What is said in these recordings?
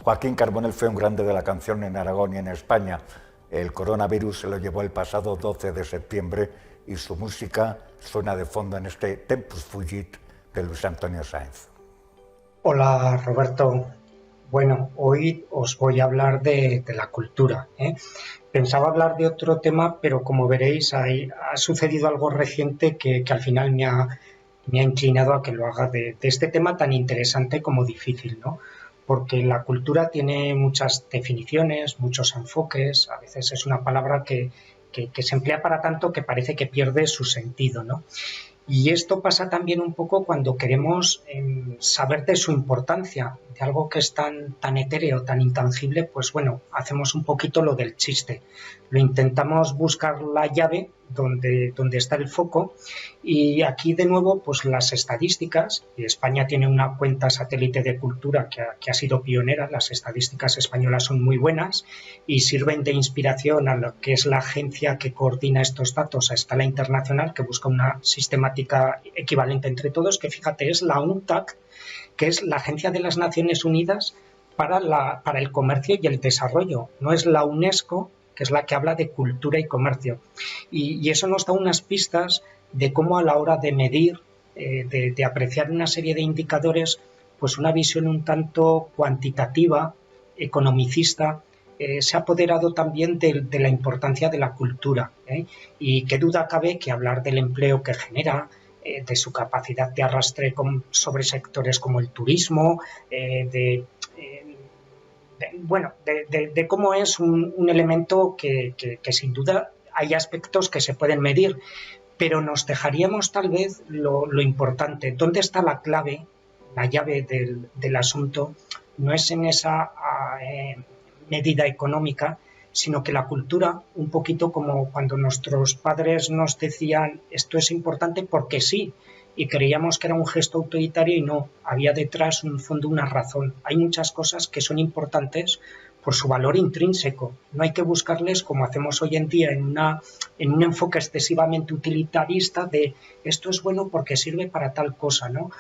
Joaquín Carbonell fue un grande de la canción en Aragón y en España. El coronavirus se lo llevó el pasado 12 de septiembre y su música suena de fondo en este Tempus Fugit de Luis Antonio Sáenz. Hola Roberto, bueno, hoy os voy a hablar de la cultura, ¿eh? Pensaba hablar de otro tema, pero como veréis ha sucedido algo reciente que al final me ha inclinado a que lo haga de este tema tan interesante como difícil, ¿no? Porque la cultura tiene muchas definiciones, muchos enfoques, a veces es una palabra que se emplea para tanto que parece que pierde su sentido, ¿no? Y esto pasa también un poco cuando queremos saber de su importancia, de algo que es tan etéreo, tan intangible, pues bueno, hacemos un poquito lo del chiste. Lo intentamos buscar la llave donde está el foco y aquí de nuevo pues las estadísticas, y España tiene una cuenta satélite de cultura que ha sido pionera, las estadísticas españolas son muy buenas y sirven de inspiración a lo que es la agencia que coordina estos datos a escala internacional, que busca una sistemática equivalente entre todos, que fíjate es la UNCTAD, que es la Agencia de las Naciones Unidas para el Comercio y el Desarrollo, no es la UNESCO, que es la que habla de cultura y comercio. Y eso nos da unas pistas de cómo a la hora de medir, de apreciar una serie de indicadores, pues una visión un tanto cuantitativa, economicista, se ha apoderado también de la importancia de la cultura, ¿eh? Y qué duda cabe que hablar del empleo que genera, de su capacidad de arrastre sobre sectores como el turismo, de cómo es un elemento que sin duda hay aspectos que se pueden medir, pero nos dejaríamos tal vez lo importante. ¿Dónde está la clave, la llave del asunto? No es en esa medida económica, sino que la cultura, un poquito como cuando nuestros padres nos decían esto es importante porque sí, y creíamos que era un gesto autoritario y no, había detrás un fondo, una razón. Hay muchas cosas que son importantes por su valor intrínseco. No hay que buscarles como hacemos hoy en día en un enfoque excesivamente utilitarista de esto es bueno porque sirve para tal cosa, ¿no?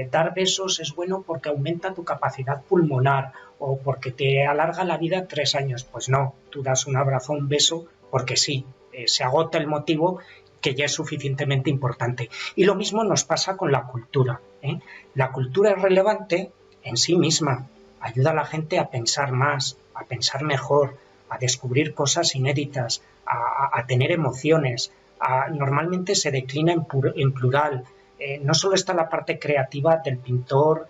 Dar besos es bueno porque aumenta tu capacidad pulmonar o porque te alarga la vida 3 años. Pues no, tú das un abrazo, un beso porque sí, se agota el motivo que ya es suficientemente importante. Y lo mismo nos pasa con la cultura, ¿eh? La cultura es relevante en sí misma, ayuda a la gente a pensar más, a pensar mejor, a descubrir cosas inéditas, a tener emociones. Normalmente se declina en plural. No solo está la parte creativa del pintor,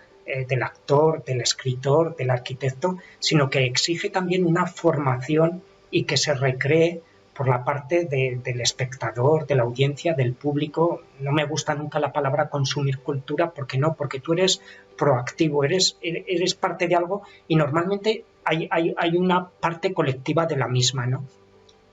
del actor, del escritor, del arquitecto, sino que exige también una formación y que se recree por la parte del espectador, de la audiencia, del público. No me gusta nunca la palabra consumir cultura, porque no, porque tú eres proactivo, eres parte de algo y normalmente hay una parte colectiva de la misma, ¿no?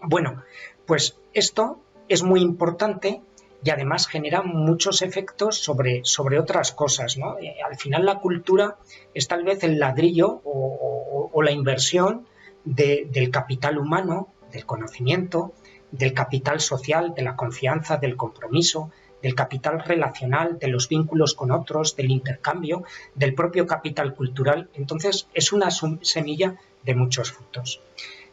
Bueno, pues esto es muy importante y además genera muchos efectos sobre otras cosas, ¿no? Al final la cultura es tal vez el ladrillo o la inversión del capital humano, del conocimiento, del capital social, de la confianza, del compromiso, del capital relacional, de los vínculos con otros, del intercambio, del propio capital cultural. Entonces es una semilla de muchos frutos.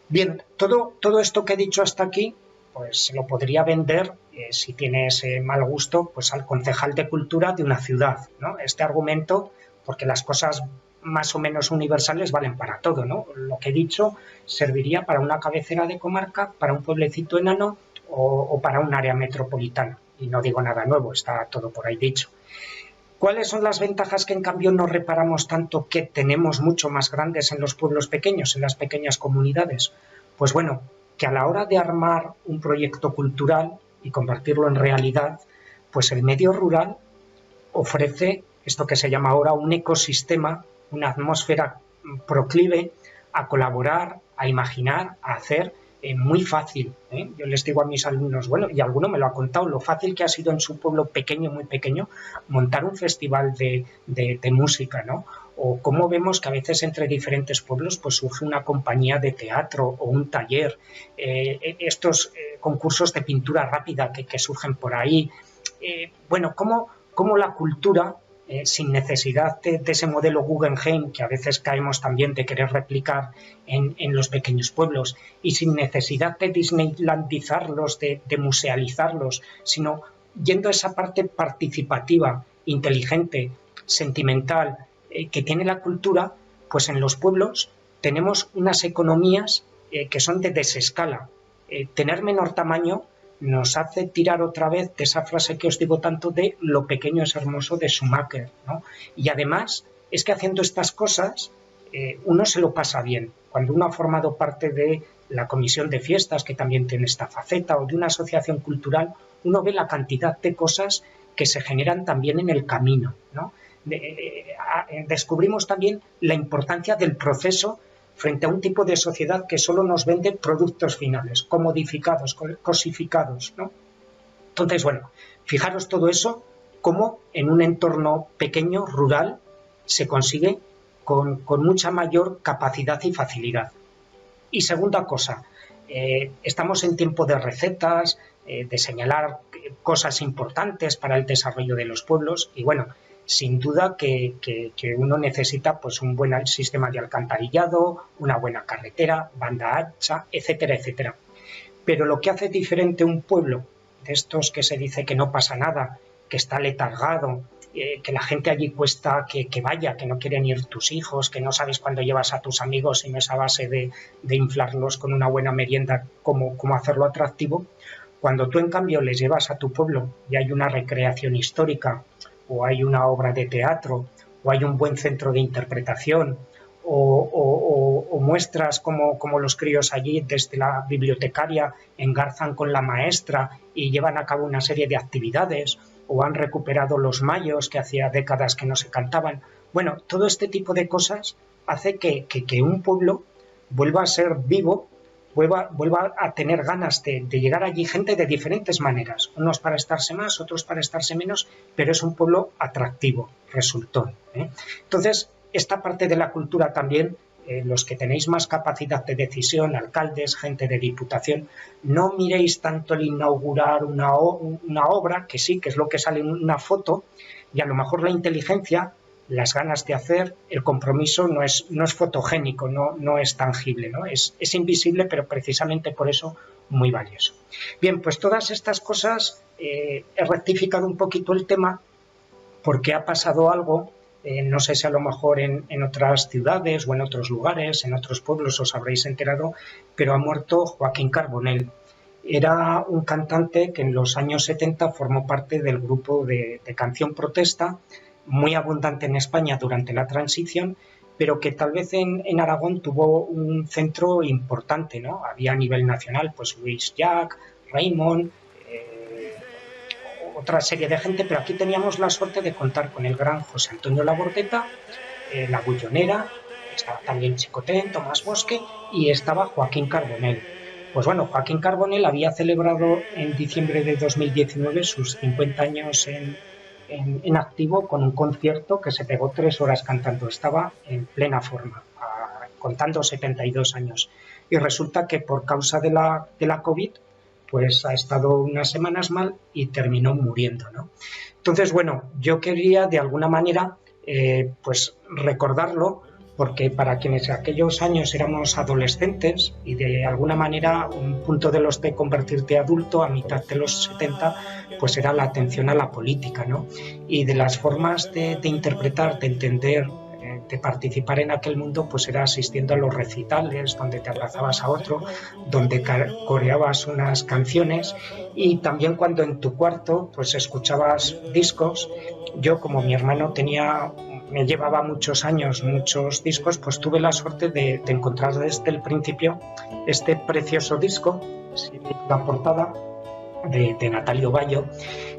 Bien, todo esto que he dicho hasta aquí, pues se lo podría vender, si tiene ese mal gusto, pues al concejal de cultura de una ciudad, ¿no? Este argumento, porque las cosas más o menos universales valen para todo, ¿no? Lo que he dicho serviría para una cabecera de comarca, para un pueblecito enano o para un área metropolitana. Y no digo nada nuevo, está todo por ahí dicho. ¿Cuáles son las ventajas que en cambio no reparamos tanto que tenemos mucho más grandes en los pueblos pequeños, en las pequeñas comunidades? Pues bueno, que a la hora de armar un proyecto cultural y convertirlo en realidad, pues el medio rural ofrece esto que se llama ahora un ecosistema, una atmósfera proclive a colaborar, a imaginar, a hacer muy fácil, ¿eh? Yo les digo a mis alumnos, bueno, y alguno me lo ha contado, lo fácil que ha sido en su pueblo pequeño, muy pequeño, montar un festival de música, ¿no? O cómo vemos que a veces entre diferentes pueblos pues surge una compañía de teatro o un taller, estos concursos de pintura rápida que surgen por ahí. Bueno, cómo la cultura sin necesidad de ese modelo Guggenheim, que a veces caemos también de querer replicar en los pequeños pueblos, y sin necesidad de disneylandizarlos, de musealizarlos, sino yendo a esa parte participativa, inteligente, sentimental, que tiene la cultura, pues en los pueblos tenemos unas economías que son de desescala. Tener menor tamaño nos hace tirar otra vez de esa frase que os digo tanto de lo pequeño es hermoso de Schumacher, ¿no? Y además es que haciendo estas cosas uno se lo pasa bien. Cuando uno ha formado parte de la comisión de fiestas, que también tiene esta faceta, o de una asociación cultural, uno ve la cantidad de cosas que se generan también en el camino, ¿no? Descubrimos también la importancia del proceso frente a un tipo de sociedad que solo nos vende productos finales, comodificados, cosificados, ¿no? Entonces, bueno, fijaros todo eso, cómo en un entorno pequeño, rural, se consigue con mucha mayor capacidad y facilidad. Y segunda cosa, estamos en tiempo de recetas, de señalar cosas importantes para el desarrollo de los pueblos, y bueno, sin duda que uno necesita pues un buen sistema de alcantarillado, una buena carretera, banda ancha, etcétera, etcétera. Pero lo que hace diferente un pueblo de estos que se dice que no pasa nada, que está letargado, que la gente allí cuesta que vaya, que no quieren ir tus hijos, que no sabes cuándo llevas a tus amigos y no es a base de inflarlos con una buena merienda cómo hacerlo atractivo. Cuando tú en cambio les llevas a tu pueblo y hay una recreación histórica, o hay una obra de teatro, o hay un buen centro de interpretación, o muestras como los críos allí desde la bibliotecaria engarzan con la maestra y llevan a cabo una serie de actividades, o han recuperado los mayos que hacía décadas que no se cantaban. Bueno, todo este tipo de cosas hace que un pueblo vuelva a ser vivo, vuelva a tener ganas de llegar allí gente de diferentes maneras, unos para estarse más, otros para estarse menos, pero es un pueblo atractivo, resultón, ¿eh? Entonces, esta parte de la cultura también, los que tenéis más capacidad de decisión, alcaldes, gente de diputación, no miréis tanto el inaugurar una obra, que sí, que es lo que sale en una foto, y a lo mejor la inteligencia, las ganas de hacer, el compromiso no es fotogénico, no es tangible, ¿no? Es invisible, pero precisamente por eso muy valioso. Bien, pues todas estas cosas he rectificado un poquito el tema porque ha pasado algo, no sé si a lo mejor en otras ciudades o en otros lugares, en otros pueblos os habréis enterado, pero ha muerto Joaquín Carbonell. Era un cantante que en los años 70 formó parte del grupo de canción protesta, muy abundante en España durante la transición, pero que tal vez en Aragón tuvo un centro importante, ¿no? Había a nivel nacional, pues Luis Llach, Raymond, otra serie de gente, pero aquí teníamos la suerte de contar con el gran José Antonio Labordeta, la Bullonera, estaba también Chicotén, Tomás Bosque y estaba Joaquín Carbonell. Pues bueno, Joaquín Carbonell había celebrado en diciembre de 2019 sus 50 años en activo con un concierto que se pegó 3 horas cantando, estaba en plena forma, contando 72 años. Y resulta que por causa de la COVID, pues ha estado unas semanas mal y terminó muriendo, ¿no? Entonces, bueno, yo quería de alguna manera pues recordarlo, porque para quienes aquellos años éramos adolescentes y de alguna manera un punto de los de convertirte adulto a mitad de los 70, pues era la atención a la política, ¿no? Y de las formas de interpretar, de entender, de participar en aquel mundo, pues era asistiendo a los recitales donde te abrazabas a otro, donde coreabas unas canciones y también cuando en tu cuarto pues escuchabas discos. Yo, como mi hermano me llevaba muchos años, muchos discos, pues tuve la suerte de encontrar desde el principio este precioso disco, la portada de Natalio Bayo,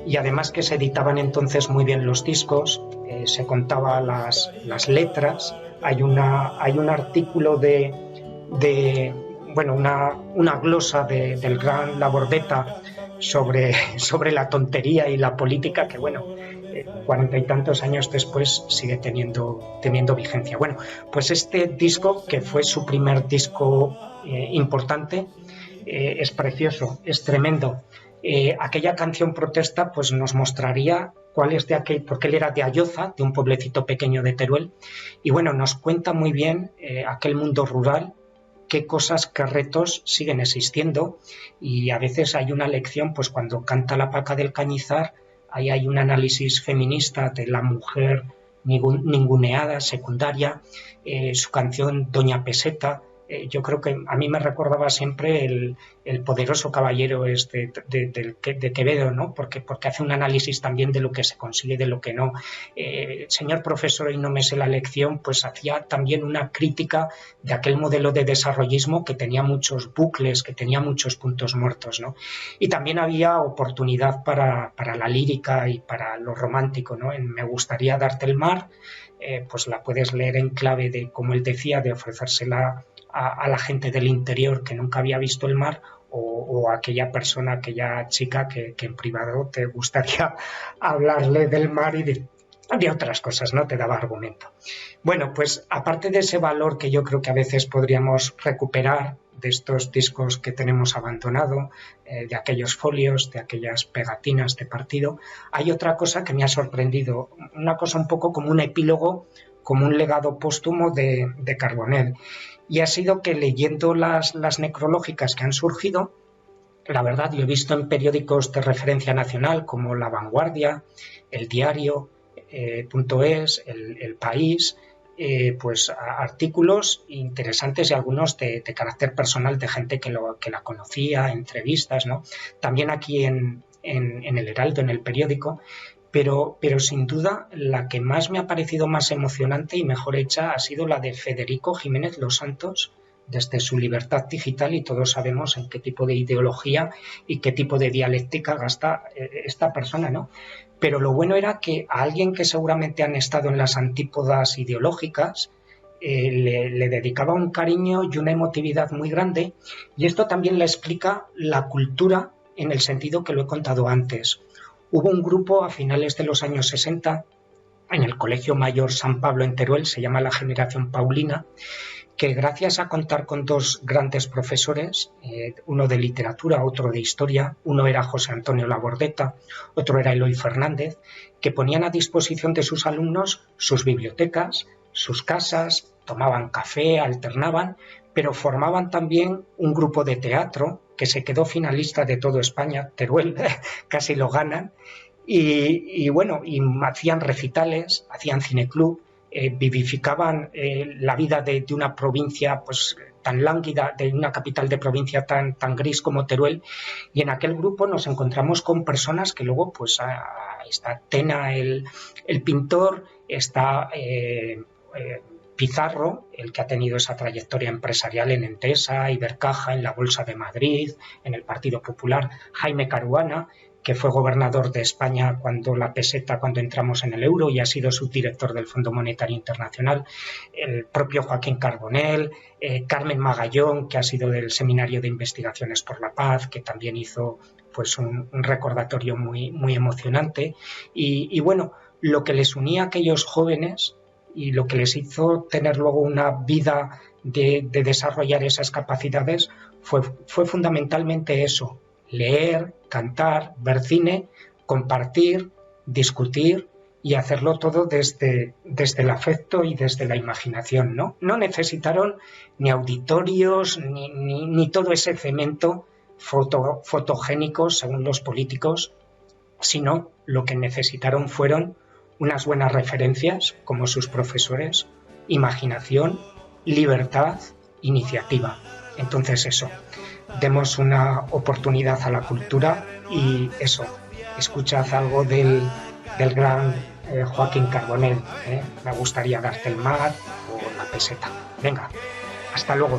y además que se editaban entonces muy bien los discos, se contaba las letras. Hay un artículo una glosa del gran Labordeta sobre la tontería y la política que, 40 y tantos años después sigue teniendo vigencia. Bueno, pues este disco, que fue su primer disco importante, es precioso, es tremendo. Aquella canción protesta pues nos mostraría cuál es de aquel, porque él era de Ayoza, de un pueblecito pequeño de Teruel, y bueno, nos cuenta muy bien aquel mundo rural, qué cosas, qué retos siguen existiendo, y a veces hay una lección, pues cuando canta La Paca del Cañizar, ahí hay un análisis feminista de la mujer ninguneada, secundaria, su canción Doña Peseta. Yo creo que a mí me recordaba siempre el poderoso caballero de Quevedo, ¿no? Porque hace un análisis también de lo que se consigue, de lo que no. Señor profesor, y no me sé la lección, pues hacía también una crítica de aquel modelo de desarrollismo que tenía muchos bucles, que tenía muchos puntos muertos, ¿no? Y también había oportunidad para la lírica y para lo romántico, ¿no? En Me gustaría darte el mar, pues la puedes leer en clave de, como él decía, de ofrecérsela a la gente del interior que nunca había visto el mar, o a aquella persona, aquella chica que en privado te gustaría hablarle del mar y de otras cosas, ¿no? Te daba argumento. Bueno, pues aparte de ese valor que yo creo que a veces podríamos recuperar de estos discos que tenemos abandonado, de aquellos folios, de aquellas pegatinas de partido, hay otra cosa que me ha sorprendido, una cosa un poco como un epílogo, como un legado póstumo de Carbonell. Y ha sido que leyendo las necrológicas que han surgido, la verdad, lo he visto en periódicos de referencia nacional como La Vanguardia, El Diario, .es, el País, pues artículos interesantes y algunos de carácter personal de gente que la conocía, entrevistas, ¿no? También aquí en El Heraldo, en el periódico. Pero sin duda la que más me ha parecido más emocionante y mejor hecha ha sido la de Federico Jiménez Los Santos, desde su Libertad Digital, y todos sabemos en qué tipo de ideología y qué tipo de dialéctica gasta esta persona, ¿no? Pero lo bueno era que a alguien que seguramente han estado en las antípodas ideológicas le dedicaba un cariño y una emotividad muy grande, y esto también le explica la cultura en el sentido que lo he contado antes. Hubo un grupo a finales de los años 60 en el Colegio Mayor San Pablo en Teruel, se llama la Generación Paulina, que gracias a contar con dos grandes profesores, uno de literatura, otro de historia, uno era José Antonio Labordeta, otro era Eloy Fernández, que ponían a disposición de sus alumnos sus bibliotecas, sus casas, tomaban café, alternaban, pero formaban también un grupo de teatro que se quedó finalista de todo España, Teruel, casi lo ganan, y bueno, y hacían recitales, hacían cineclub, vivificaban la vida de una provincia pues tan lánguida, de una capital de provincia tan gris como Teruel, y en aquel grupo nos encontramos con personas que luego pues está Tena el pintor, está Pizarro, el que ha tenido esa trayectoria empresarial en Entesa, Ibercaja, en la Bolsa de Madrid, en el Partido Popular, Jaime Caruana, que fue gobernador de España cuando entramos en el euro y ha sido subdirector del Fondo Monetario Internacional, el propio Joaquín Carbonell, Carmen Magallón, que ha sido del Seminario de Investigaciones por la Paz, que también hizo pues un recordatorio muy, muy emocionante. Y bueno, lo que les unía a aquellos jóvenes y lo que les hizo tener luego una vida de desarrollar esas capacidades fue fundamentalmente eso: leer, cantar, ver cine, compartir, discutir y hacerlo todo desde el afecto y desde la imaginación, ¿no? No necesitaron ni auditorios ni todo ese cemento fotogénico según los políticos, sino lo que necesitaron fueron unas buenas referencias como sus profesores, imaginación, libertad, iniciativa. Entonces eso, demos una oportunidad a la cultura y eso, escuchad algo del gran Joaquín Carbonell, Me gustaría darte el mar o La Peseta. Venga, hasta luego.